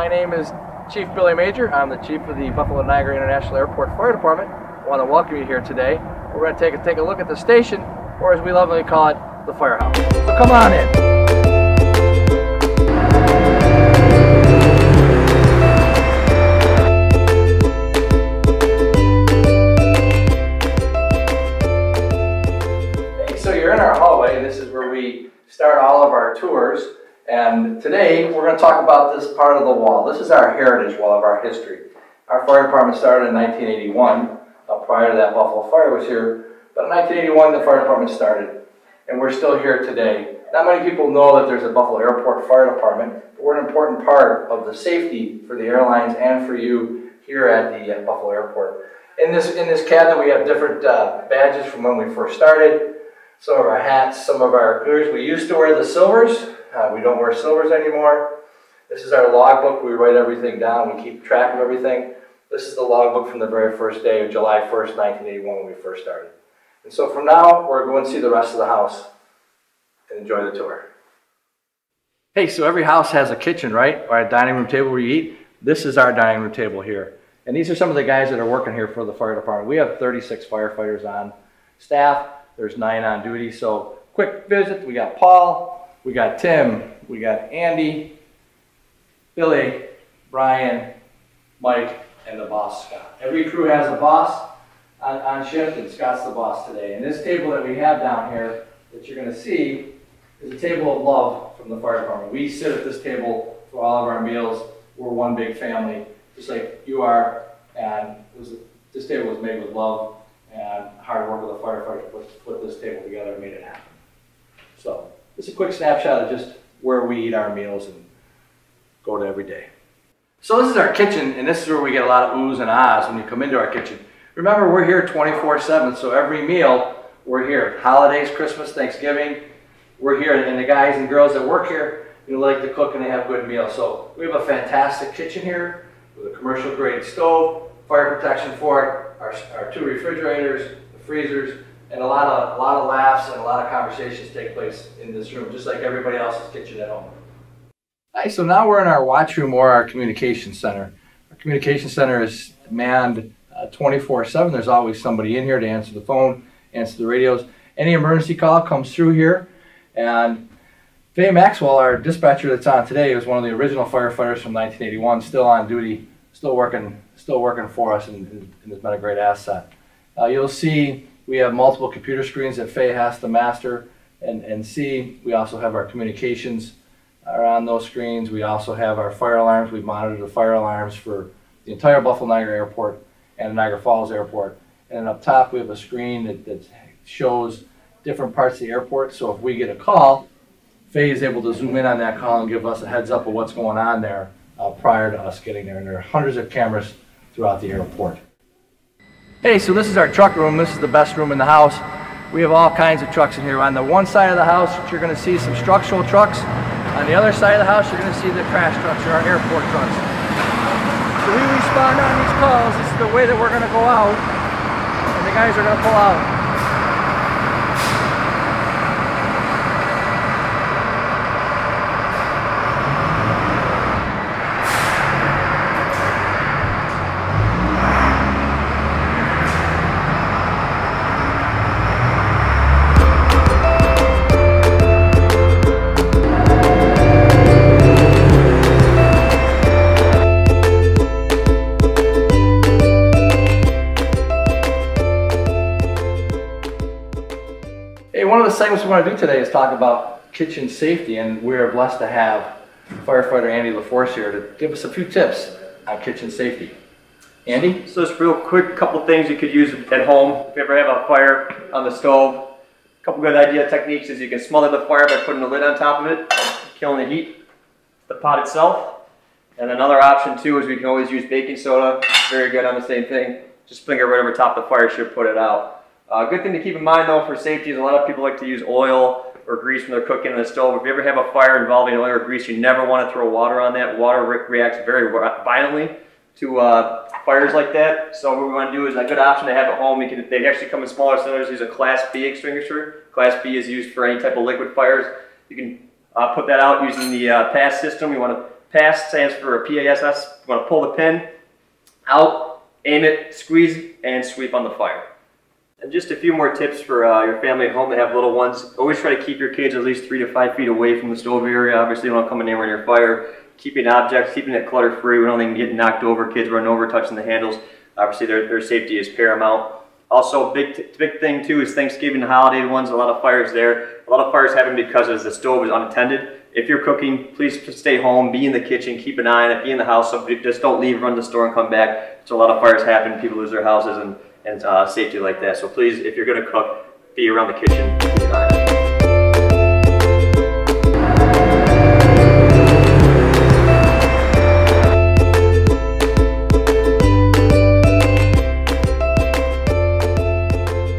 My name is Chief Billy Major. I'm the Chief of the Buffalo Niagara International Airport Fire Department. I want to welcome you here today. We're going to take a look at the station, or as we lovingly call it, the firehouse. So come on in. So you're in our hallway. This is where we start all of our tours. And today we're going to talk about this part of the wall. This is our heritage wall of our history. Our fire department started in 1981. Prior to that, Buffalo Fire was here. But in 1981, the fire department started. And we're still here today. Not many people know that there's a Buffalo Airport Fire Department. But we're an important part of the safety for the airlines and for you here at the Buffalo Airport. In this cabinet, we have different badges from when we first started. Some of our hats, some of our clears. We used to wear the silvers. We don't wear silvers anymore. This is our logbook. We write everything down. We keep track of everything. This is the logbook from the very first day of July 1st, 1981 when we first started. And so from now, we're going to see the rest of the house and enjoy the tour. Hey, so every house has a kitchen, right? Or a dining room table where you eat. This is our dining room table here. And these are some of the guys that are working here for the fire department. We have 36 firefighters on staff. There's 9 on duty. So quick visit. We got Paul. We got Tim, we got Andy, Billy, Brian, Mike, and the boss, Scott. Every crew has a boss on shift, and Scott's the boss today. And this table that we have down here that you're going to see is a table of love from the fire department. We sit at this table for all of our meals. We're one big family, just like you are. And this table was made with love and hard work of the firefighters to put this table together and made it happen. So. Just a quick snapshot of just where we eat our meals and go to every day. So this is our kitchen, and this is where we get a lot of oohs and ahs when you come into our kitchen. Remember, we're here 24/7, so every meal, we're here. Holidays, Christmas, Thanksgiving, we're here. And the guys and girls that work here, like to cook and they have good meals. So we have a fantastic kitchen here with a commercial grade stove, fire protection for it, our 2 refrigerators, the freezers, and a lot of laughs and a lot of conversations take place in this room, just like everybody else's kitchen at home. All right, so now we're in our watch room or our communication center. Our communication center is manned 24/7. There's always somebody in here to answer the phone, answer the radios. Any emergency call comes through here. And Faye Maxwell, our dispatcher that's on today, was one of the original firefighters from 1981, still on duty, still working for us, and has been a great asset. You'll see we have multiple computer screens that Faye has to master and see. We also have our communications are on those screens. We also have our fire alarms. We monitor the fire alarms for the entire Buffalo Niagara Airport and Niagara Falls Airport. And then up top we have a screen that shows different parts of the airport. So if we get a call, Faye is able to zoom in on that call and give us a heads up of what's going on there prior to us getting there. And there are hundreds of cameras throughout the airport. Hey, so this is our truck room. This is the best room in the house. We have all kinds of trucks in here. On the one side of the house, you're going to see some structural trucks. On the other side of the house, you're going to see the crash trucks, or our airport trucks. So we respond on these calls. This is the way that we're going to go out, and the guys are going to pull out. One of the segments we want to do today is talk about kitchen safety, and we're blessed to have firefighter Andy LaForce here to give us a few tips on kitchen safety. Andy? So just real quick, couple things you could use at home if you ever have a fire on the stove. A couple good techniques is you can smother the fire by putting a lid on top of it, killing the heat, the pot itself. And another option too is we can always use baking soda, very good on the same thing. Just sprinkle it right over top of the fire, should put it out. Good thing to keep in mind though for safety is a lot of people like to use oil or grease when they're cooking on the stove. If you ever have a fire involving oil or grease, you never want to throw water on that. Water reacts very violently to fires like that. So what we want to do is a good option to have at home. They actually come in smaller cylinders. Use a Class B extinguisher. Class B is used for any type of liquid fires. You can put that out using the pass system. You want to PASS stands for PASS. You want to pull the pin out, aim it, squeeze, and sweep on the fire. And just a few more tips for your family at home that have little ones. Always try to keep your kids at least 3 to 5 feet away from the stove area. Obviously, you don't come anywhere near your fire. Keeping objects, keeping it clutter-free. We don't think get knocked over, kids run over, touching the handles. Obviously, their safety is paramount. Also, big thing too is Thanksgiving, the holiday ones. A lot of fires there. A lot of fires happen because the stove is unattended. If you're cooking, please stay home, be in the kitchen, keep an eye on it, be in the house. So just don't leave, run to the store and come back. So a lot of fires happen, people lose their houses and safety like that. So please, if you're going to cook, be around the kitchen, keep an eye on it.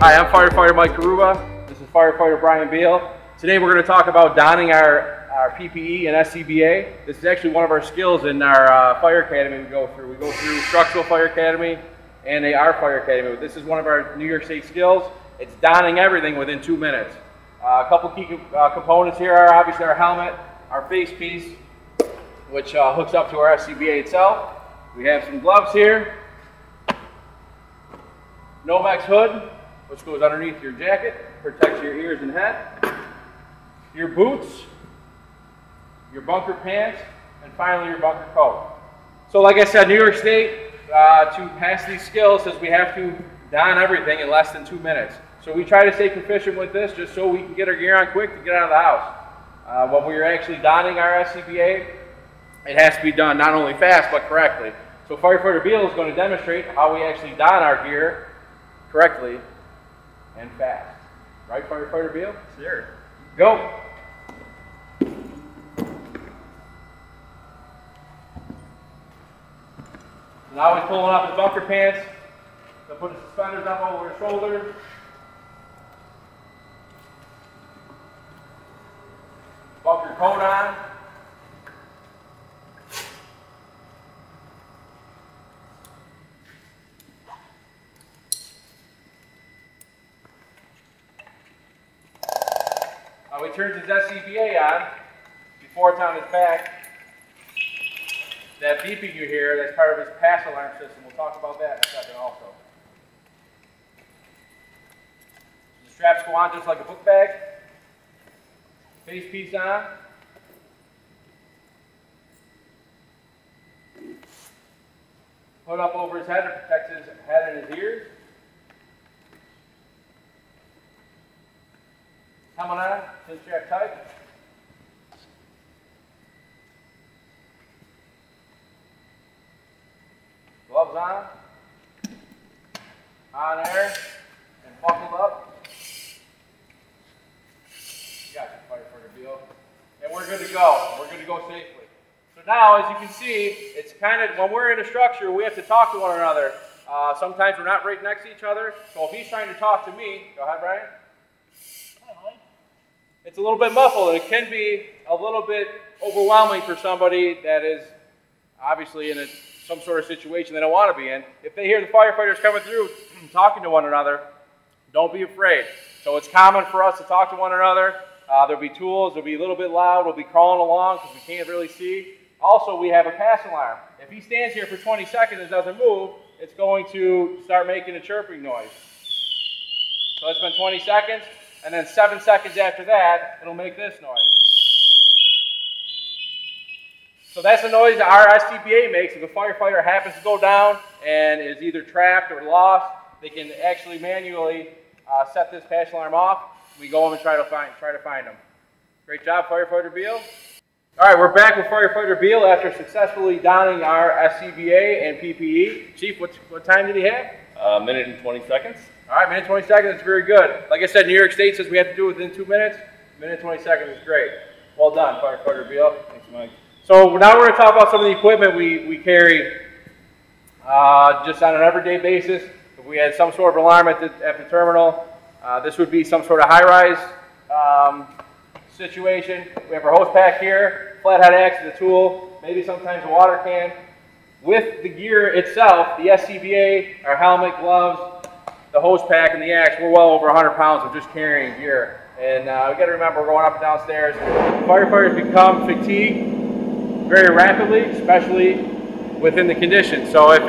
Hi, I'm Firefighter Mike Karuba. This is Firefighter Brian Beal. Today we're going to talk about donning our PPE and SCBA. This is actually one of our skills in our fire academy we go through. We go through Structural Fire Academy and our Fire Academy. This is one of our New York State skills. It's donning everything within 2 minutes. A couple key components here are obviously our helmet, our face piece, which hooks up to our SCBA itself. We have some gloves here, Nomex hood, which goes underneath your jacket, protects your ears and head, your boots, your bunker pants, and finally your bunker coat. So like I said, New York State, to pass these skills, says we have to don everything in less than 2 minutes. So we try to stay proficient with this just so we can get our gear on quick to get out of the house. When we're actually donning our SCBA, it has to be done not only fast, but correctly. So Firefighter Beal is going to demonstrate how we actually don our gear correctly and fast. Right, Firefighter Beal? Sure. Go. Now he's pulling off his bunker pants. He'll put his suspenders up over his shoulders. Bunker coat on. Now he turns his SCBA on before it's on his back. That beeping you hear, that's part of his pass alarm system. We'll talk about that in a second also. The straps go on just like a book bag. Face piece on. Hood up over his head to protect his head and his ears. Helmet on, chin strap tight. Gloves on air, and buckled up. Got you, Firefighter Beal. And we're good to go. We're good to go safely. So now, as you can see, it's kind of, when we're in a structure, we have to talk to one another. Sometimes we're not right next to each other. So if he's trying to talk to me, go ahead, Brian. It's a little bit muffled, and it can be a little bit overwhelming for somebody that is obviously in some sort of situation they don't want to be in. If they hear the firefighters coming through talking to one another, don't be afraid. So it's common for us to talk to one another. There'll be tools, there'll be a little bit loud, we'll be crawling along because we can't really see. Also, we have a pass alarm. If he stands here for 20 seconds and doesn't move, it's going to start making a chirping noise. So it's been 20 seconds, and then 7 seconds after that, it'll make this noise. So that's the noise that our SCBA makes. If a firefighter happens to go down and is either trapped or lost, they can actually manually set this pass alarm off. We go home and try to find them. Great job, Firefighter Beal. All right, we're back with Firefighter Beal after successfully donning our SCBA and PPE. Chief, what time did he have? A minute and 20 seconds. All right, minute 20 seconds, that's very good. Like I said, New York State says we have to do it within 2 minutes. Minute 20 seconds is great. Well done, Firefighter Beal. Thanks, Mike. So now we're going to talk about some of the equipment we carry just on an everyday basis. If we had some sort of alarm at the terminal, this would be some sort of high-rise situation. We have our hose pack here, flathead axe is a tool, maybe sometimes a water can. With the gear itself, the SCBA, our helmet, gloves, the hose pack, and the axe, we're well over 100 pounds of just carrying gear. And we got to remember, we're going up and down stairs. Firefighters become fatigued very rapidly, especially within the conditions. So if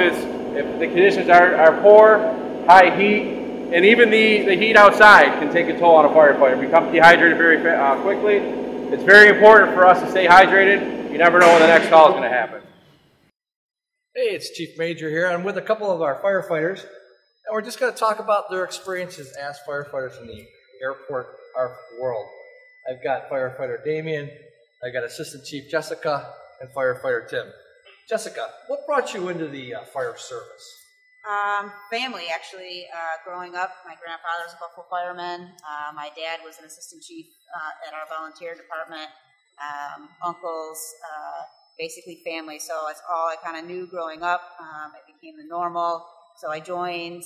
the conditions are poor, high heat, and even the heat outside can take a toll on a firefighter. Become dehydrated very quickly. It's very important for us to stay hydrated. You never know when the next call is going to happen. Hey, it's Chief Major here. I'm with a couple of our firefighters, and we're just going to talk about their experiences as firefighters in the airport world. I've got firefighter Damien, I've got Assistant Chief Jessica, and firefighter Tim. Jessica, what brought you into the fire service? Family, actually. Growing up, my grandfather was a Buffalo fireman. My dad was an assistant chief at our volunteer department. Uncles, basically family. So it's all I kind of knew growing up. It became the normal. So I joined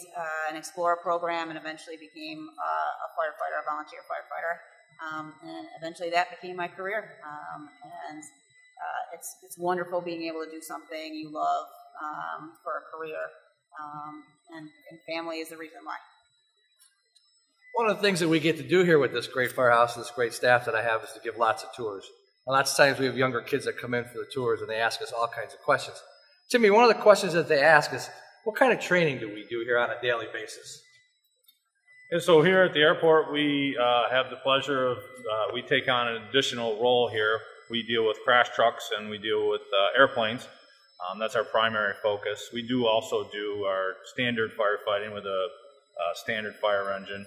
an Explorer program and eventually became a firefighter, a volunteer firefighter. And eventually that became my career. It's wonderful being able to do something you love for a career. And family is the reason why. One of the things that we get to do here with this great firehouse and this great staff that I have is to give lots of tours. And lots of times we have younger kids that come in for the tours and they ask us all kinds of questions. Timmy, one of the questions that they ask is, what kind of training do we do here on a daily basis? And so here at the airport, we have the pleasure of, we take on an additional role here. We deal with crash trucks and we deal with airplanes. That's our primary focus. We do also do our standard firefighting with a standard fire engine.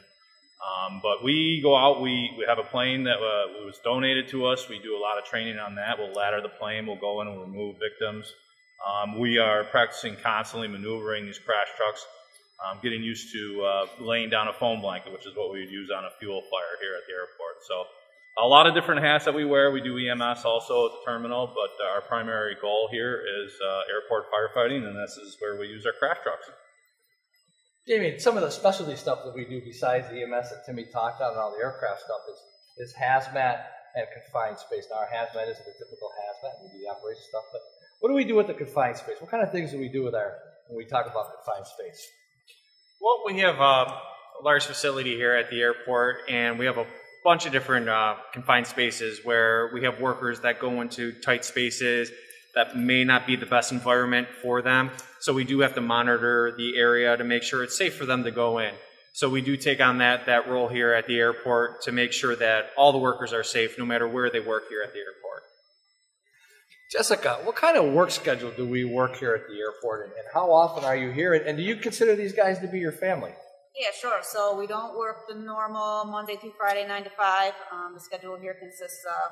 But we go out, we have a plane that was donated to us. We do a lot of training on that. We'll ladder the plane, we'll go in and remove victims. We are practicing constantly maneuvering these crash trucks, getting used to laying down a foam blanket, which is what we would use on a fuel fire here at the airport. So a lot of different hats that we wear. We do EMS also at the terminal, but our primary goal here is airport firefighting, and this is where we use our crash trucks. Damien, some of the specialty stuff that we do besides the EMS that Timmy talked about and all the aircraft stuff is hazmat and confined space. Now, our hazmat isn't the typical hazmat. We do the operation stuff, but what do we do with the confined space? What kind of things do we do with when we talk about confined space? Well, we have a large facility here at the airport, and we have a bunch of different confined spaces where we have workers that go into tight spaces that may not be the best environment for them. So we do have to monitor the area to make sure it's safe for them to go in. So we do take on that role here at the airport to make sure that all the workers are safe no matter where they work here at the airport. Jessica, what kind of work schedule do we work here at the airport, and how often are you here? And do you consider these guys to be your family? Yeah, sure. So we don't work the normal Monday through Friday, 9 to 5. The schedule here consists of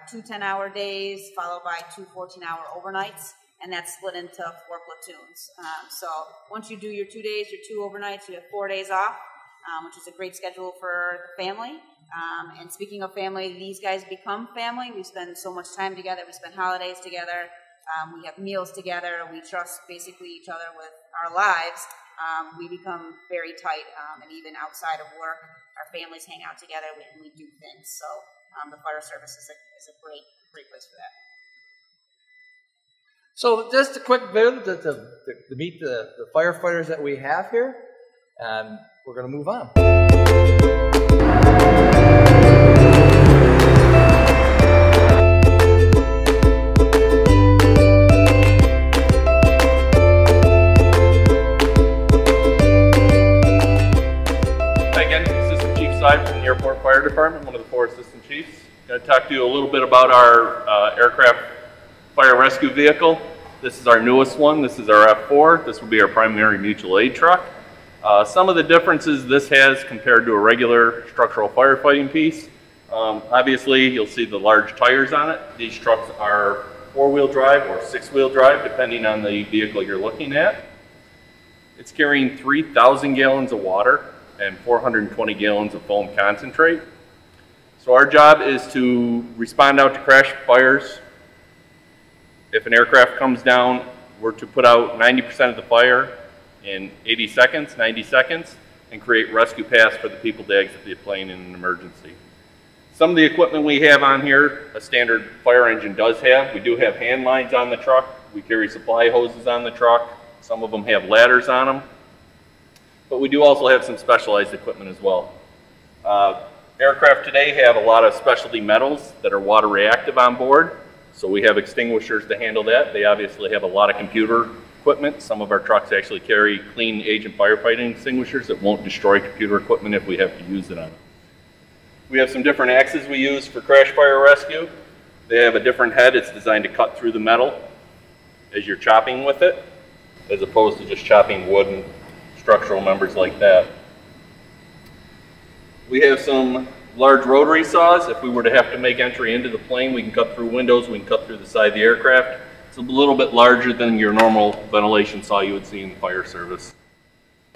2 10-hour days followed by 2 14-hour overnights, and that's split into 4 platoons. So once you do your 2 days, your 2 overnights, you have 4 days off, which is a great schedule for the family. And speaking of family, these guys become family. We spend so much time together. We spend holidays together. We have meals together. We trust basically each other with our lives. We become very tight, and even outside of work, our families hang out together and we do things. So the fire service is a great place for that. So just a quick bit to meet the firefighters that we have here, and we're going to move on. From the Airport Fire Department, one of the 4 assistant chiefs. I'm going to talk to you a little bit about our aircraft fire rescue vehicle. This is our newest one. This is our F4. This will be our primary mutual aid truck. Some of the differences this has compared to a regular structural firefighting piece. Obviously, you'll see the large tires on it. These trucks are 4-wheel drive or 6-wheel drive, depending on the vehicle you're looking at. It's carrying 3,000 gallons of water and 420 gallons of foam concentrate. So our job is to respond out to crash fires. If an aircraft comes down, we're to put out 90% of the fire in 80 seconds, 90 seconds, and create rescue paths for the people to exit the plane in an emergency. Some of the equipment we have on here, a standard fire engine does have. We do have hand lines on the truck. We carry supply hoses on the truck. Some of them have ladders on them. But we do also have some specialized equipment as well. Aircraft today have a lot of specialty metals that are water reactive on board. So we have extinguishers to handle that. They obviously have a lot of computer equipment. Some of our trucks actually carry clean agent firefighting extinguishers that won't destroy computer equipment if we have to use it on it. We have some different axes we use for crash fire rescue. They have a different head. It's designed to cut through the metal as you're chopping with it, as opposed to just chopping wood and structural members like that. We have some large rotary saws. If we were to have to make entry into the plane, we can cut through windows, we can cut through the side of the aircraft. It's a little bit larger than your normal ventilation saw you would see in the fire service.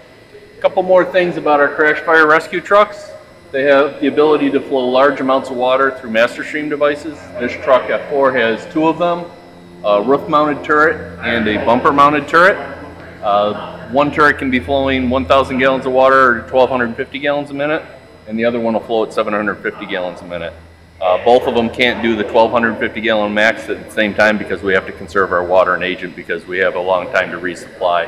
A couple more things about our crash fire rescue trucks. They have the ability to flow large amounts of water through master stream devices. This truck F4 has 2 of them, a roof-mounted turret and a bumper-mounted turret. One turret can be flowing 1,000 gallons of water or 1,250 gallons a minute, and the other one will flow at 750 gallons a minute. Both of them can't do the 1,250 gallon max at the same time because we have to conserve our water and agent because we have a long time to resupply.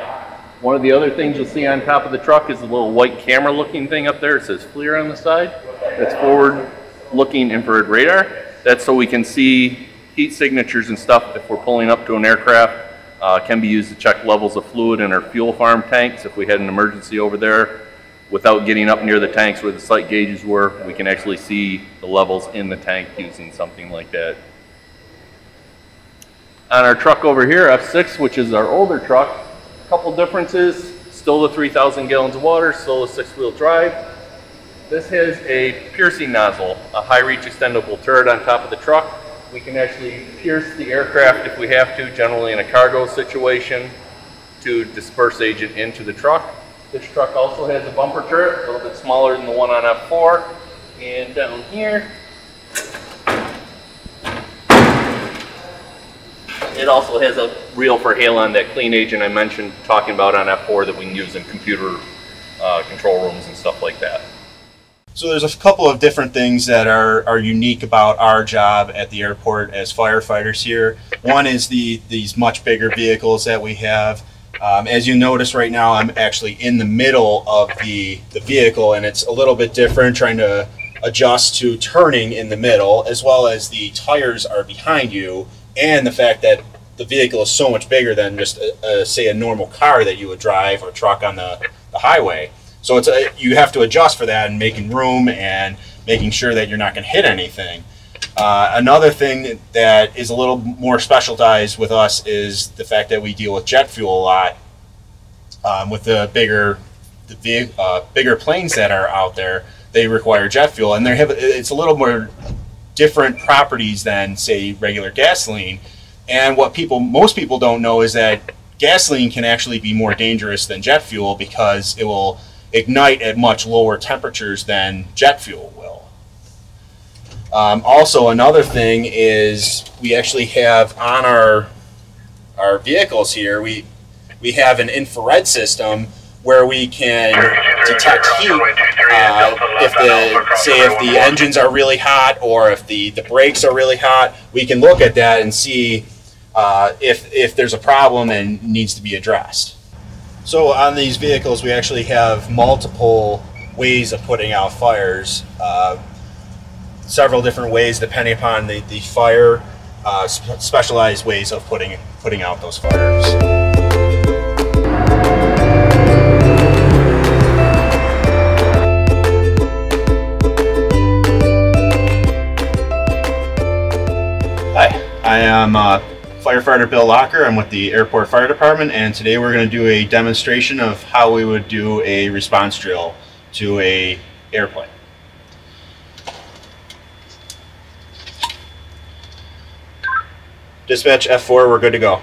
One of the other things you'll see on top of the truck is a little white camera looking thing up there. It says FLIR on the side. That's forward looking infrared radar. That's so we can see heat signatures and stuff if we're pulling up to an aircraft. Can be used to check levels of fluid in our fuel farm tanks. If we had an emergency over there, without getting up near the tanks where the sight gauges were, we can actually see the levels in the tank using something like that. On our truck over here, F6, which is our older truck, a couple differences. Still the 3,000 gallons of water, still a 6-wheel drive. This has a piercing nozzle, a high-reach extendable turret on top of the truck. We can actually pierce the aircraft if we have to, generally in a cargo situation, to disperse agent into the truck. This truck also has a bumper turret, a little bit smaller than the one on F4. And down here, it also has a reel for halon, that clean agent I mentioned talking about on F4 that we can use in computer control rooms and stuff like that. So there's a couple of different things that are unique about our job at the airport as firefighters here. One is these much bigger vehicles that we have. As you notice right now, I'm actually in the middle of the vehicle, and it's a little bit different trying to adjust to turning in the middle, as well as the tires are behind you, and the fact that the vehicle is so much bigger than just, say, a normal car that you would drive or truck on the highway. So you have to adjust for that and making room and making sure that you're not going to hit anything. Another thing that is a little more specialized with us is the fact that we deal with jet fuel a lot. With the bigger planes that are out there, they require jet fuel, and it's a little more different properties than, say, regular gasoline. And what most people don't know is that gasoline can actually be more dangerous than jet fuel because it will ignite at much lower temperatures than jet fuel will. Also, another thing is we actually have on our vehicles here, we have an infrared system where we can detect heat if the engines are really hot or if the brakes are really hot. We can look at that and see if there's a problem and needs to be addressed. So on these vehicles, we actually have multiple ways of putting out fires, several different ways depending upon the fire, specialized ways of putting out those fires. Hi, I am Firefighter Bill Locker. I'm with the Airport Fire Department, and today we're going to do a demonstration of how we would do a response drill to an airplane. Dispatch F4, we're good to go.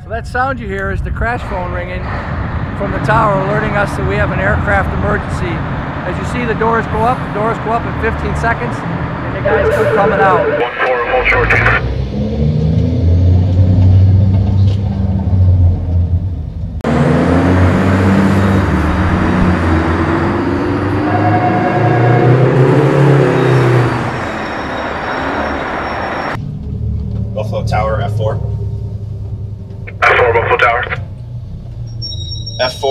That sound you hear is the crash phone ringing from the tower alerting us that we have an aircraft emergency. As you see, the doors go up in 15 seconds, and the guys keep coming out. 1-4, hold short. Buffalo Tower F4. F4, Buffalo Tower.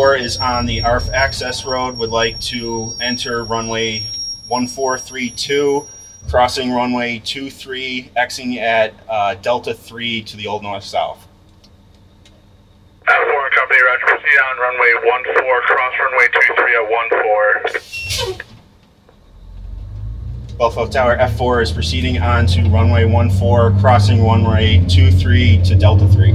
F4 is on the ARF access road, would like to enter runway 1432, crossing runway 23, exiting at Delta 3 to the Old North South. F4 and company, roger, proceed on runway 14, cross runway 23 at 14. Buffalo Tower F4 is proceeding on to runway 14, crossing runway 23 to Delta 3.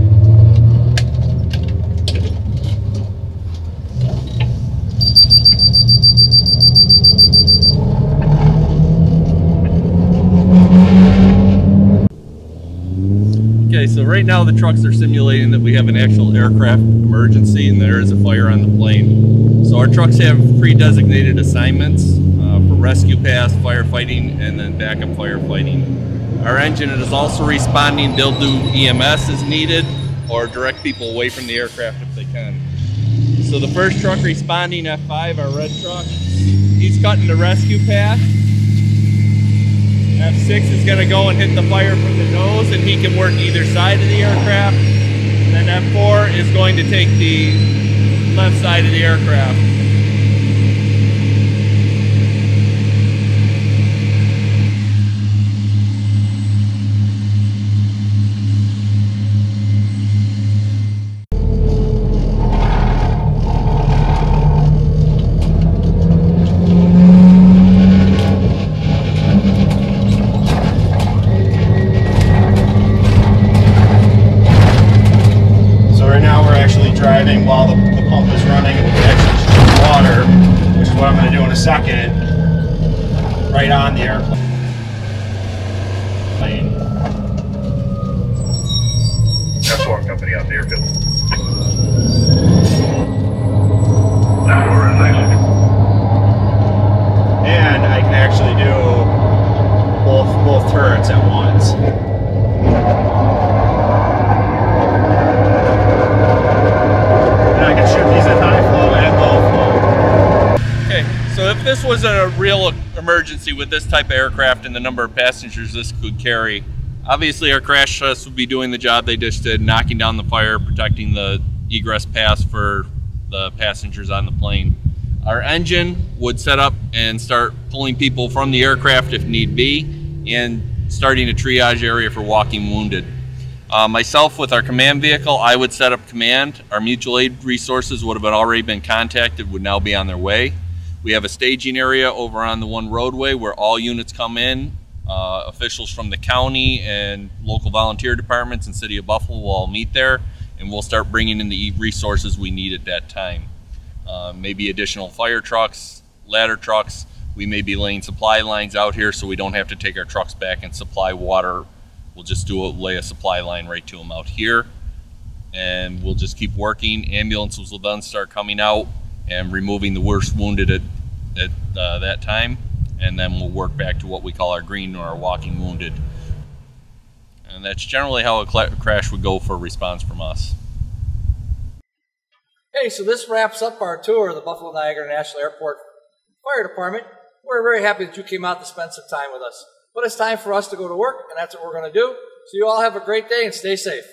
Okay, so right now the trucks are simulating that we have an actual aircraft emergency and there is a fire on the plane. So our trucks have pre-designated assignments for rescue pass, firefighting, and then backup firefighting. Our engine is also responding. They'll do EMS as needed or direct people away from the aircraft if they can. So the first truck responding, F5, our red truck, he's cutting the rescue path. F6 is going to go and hit the fire from the nose, and he can work either side of the aircraft. And then F4 is going to take the left side of the aircraft. Driving while the pump is running, we actually shoot water, which is what I'm going to do in a second, right on the airplane. F4 and company out the airfield. F4 is nice. And I can actually do both turrets at once. So if this was a real emergency with this type of aircraft and the number of passengers this could carry, obviously our crash tests would be doing the job they just did, knocking down the fire, protecting the egress pass for the passengers on the plane. Our engine would set up and start pulling people from the aircraft if need be, and starting a triage area for walking wounded. Myself, with our command vehicle, I would set up command. Our mutual aid resources would have already been contacted, would now be on their way. We have a staging area over on the one roadway where all units come in. Officials from the county and local volunteer departments and City of Buffalo will all meet there, and we'll start bringing in the resources we need at that time. Maybe additional fire trucks, ladder trucks. We may be laying supply lines out here so we don't have to take our trucks back and supply water. We'll just lay a supply line right to them out here, and we'll just keep working. Ambulances will then start coming out and removing the worst wounded at that time, and then we'll work back to what we call our green or our walking wounded. And that's generally how a crash would go for a response from us. Hey, so this wraps up our tour of the Buffalo Niagara National Airport Fire Department. We're very happy that you came out to spend some time with us. But it's time for us to go to work, and that's what we're going to do. So you all have a great day and stay safe.